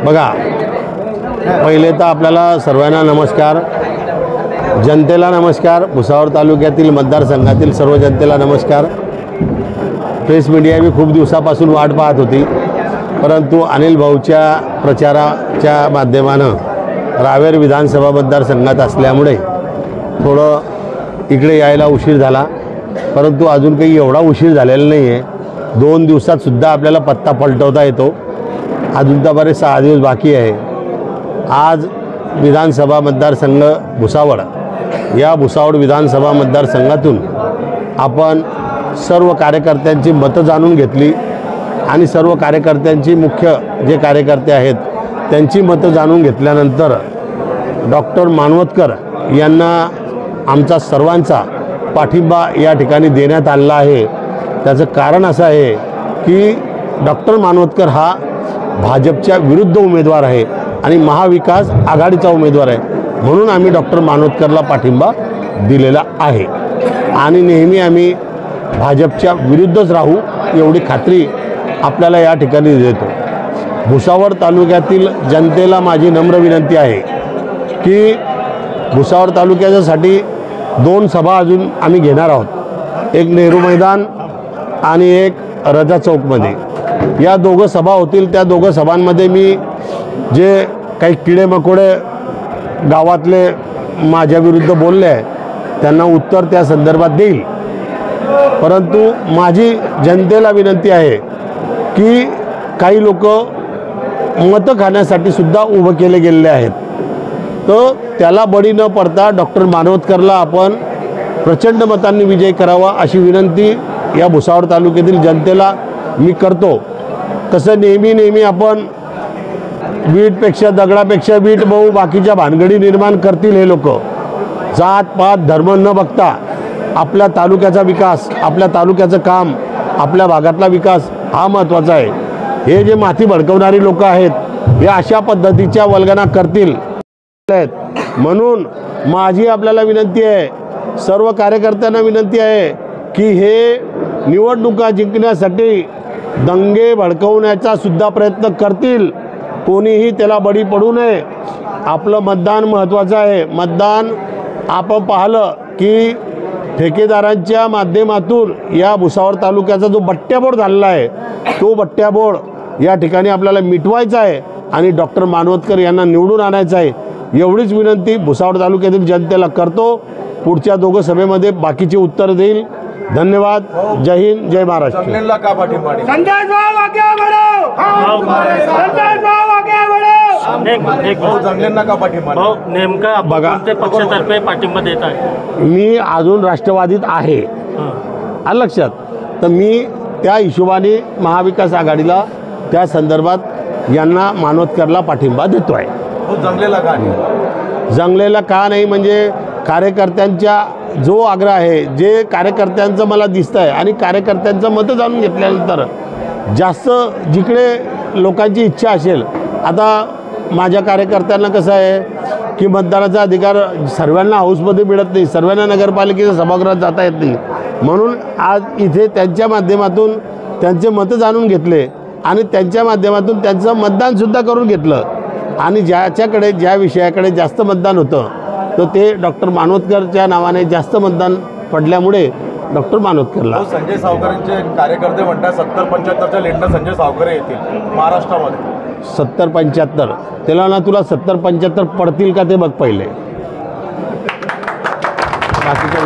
बघा, पहिले तर आपल्याला सर्वांना नमस्कार, जनतेला नमस्कार, भुसावळ तालुक्यातील मतदारसंघातील सर्व जनतेला नमस्कार। प्रेस मीडिया भी खूप दिवसापासून वाट पाहत होती, परंतु अनिल भाऊच्या प्रचाराच्या माध्यमानं रावेर विधानसभा मतदारसंघात असल्यामुळे थोडं इकडे यायला उशीर झाला, परंतु अजून काही एवढा उशीर झालेला नाही आहे। 2 दिवसात सुद्धा आपल्याला पत्ता पलटवता येतो। अजून तर बरे 6 दिवस बाकी आहे। आज विधानसभा मतदारसंघ भुसावळ, या भुसावळ विधानसभा मतदारसंघातून आपण सर्व कार्यकर्त्यांची मतं जाणून घेतली आणि सर्व कार्यकर्त्यांची मुख्य जे कार्यकर्ते आहेत त्यांची मतं जाणून घेतल्यानंतर डॉक्टर मानवतकर यांना आमचा सर्वांचा पाठिंबा या ठिकाणी देण्यात आला आहे। त्याचं कारण असं आहे की डॉक्टर मानवतकर हा भाजपच्या विरुद्ध उमेदवार आहे आणि महाविकास आघाडीचा उमेदवार आहे, म्हणून आम्ही डॉक्टर मानवतकरला पाठिंबा दिलेला आहे आणि नेहमी आम्ही भाजपच्या विरुद्धच राहू एवढी खात्री आपल्याला या ठिकाणी देतो। भुसावळ तालुक्यातील जनतेला माझी नम्र विनंती आहे की भुसावळ तालुक्यासाठी 2 सभा अजून आम्ही घेणार आहोत, एक नेहरू मैदान आणि एक रजा चौकमध्ये। या 2 सभा होतील। त्या 2 सभांमध्ये मी जे काही किडे मकोडे गावातले माझ्या विरुद्ध बोलले आहे त्यांना उत्तर त्या संदर्भात देईल, परंतु माझी जनतेला विनंती आहे की काही लोक मतं खाण्यासाठी सुद्धा उभं केले गेलेले आहेत, तर त्याला बळी न पडता डॉक्टर मानवतकरला आपण प्रचंड मतांनी विजय करावा अशी विनंती या भुसावळ तालुक्यातील जनतेला मी करतो। तसं नेहमी आपण वीटपेक्षा दगडापेक्षा वीट भाऊ बाकीच्या भानगडी निर्माण करतील हे लोक। जात पात धर्म न बघता आपल्या तालुक्याचा विकास, आपल्या तालुक्याचं काम, आपल्या भागातला विकास हा महत्त्वाचा आहे। हे जे माथी भडकवणारी लोक आहेत हे अशा पद्धतीच्या वल्गना करतील, म्हणून माझी आपल्याला विनंती आहे, सर्व कार्यकर्त्यांना विनंती आहे की हे निवडणुका जिंकण्यासाठी दंगे भडकवण्याचा सुद्धा प्रयत्न करतील, कोणीही त्याला बळी पडू नये। आपलं मतदान महत्त्वाचं आहे। मतदान आपण पाहिलं की ठेकेदारांच्या माध्यमातून या भुसावळ तालुक्याचा जो बट्ट्याबोळ झालेला आहे तो बट्ट्याबोळ या ठिकाणी आपल्याला मिटवायचा आहे आणि डॉक्टर मानवतकर यांना निवडून आणायचं आहे, एवढीच विनंती भुसावळ तालुक्यातील जनतेला करतो। पुढच्या 2 सभेमध्ये बाकीचे उत्तर देईल। धन्यवाद। जय हिंद, जय महाराष्ट्र। नेमका बघा पक्षातर्फे पाठिंबा देत आहे। मी अजून राष्ट्रवादीत आहे, आलं लक्षात, तर मी त्या हिशोबाने महाविकास आघाडीला त्या संदर्भात यांना मानवतकरला पाठिंबा देतो आहे। जंगलेला का नाही म्हणजे कार्यकर्त्यांचा जो आग्रह आहे, जे कार्यकर्त्यांचं मला दिसतं आहे आणि कार्यकर्त्यांचं मतं जाणून घेतल्यानंतर जास्त जिकडे लोकांची इच्छा असेल, आता माझ्या कार्यकर्त्यांना कसं आहे की मतदानाचा अधिकार सर्वांना हाऊसमध्ये मिळत नाही, सर्वांना नगरपालिकेच्या सभागृहात जाता येत नाही, म्हणून आज इथे त्यांच्या माध्यमातून त्यांचे मतं जाणून घेतले आणि त्यांच्या माध्यमातून त्यांचं मतदानसुद्धा करून घेतलं आणि ज्याच्याकडे ज्या विषयाकडे जास्त मतदान होतं तर ते डॉक्टर मानवतकरच्या नावाने जास्त मतदान पडल्यामुळे डॉक्टर मानवतकरला। संजय सावकरांचे कार्यकर्ते म्हणतात 70-75च्या लीडनं संजय सावकर येतील महाराष्ट्रामध्ये। 70-75 त्याला ना, तुला 70-75 पडतील का ते बघ पहिले, बाकीच्या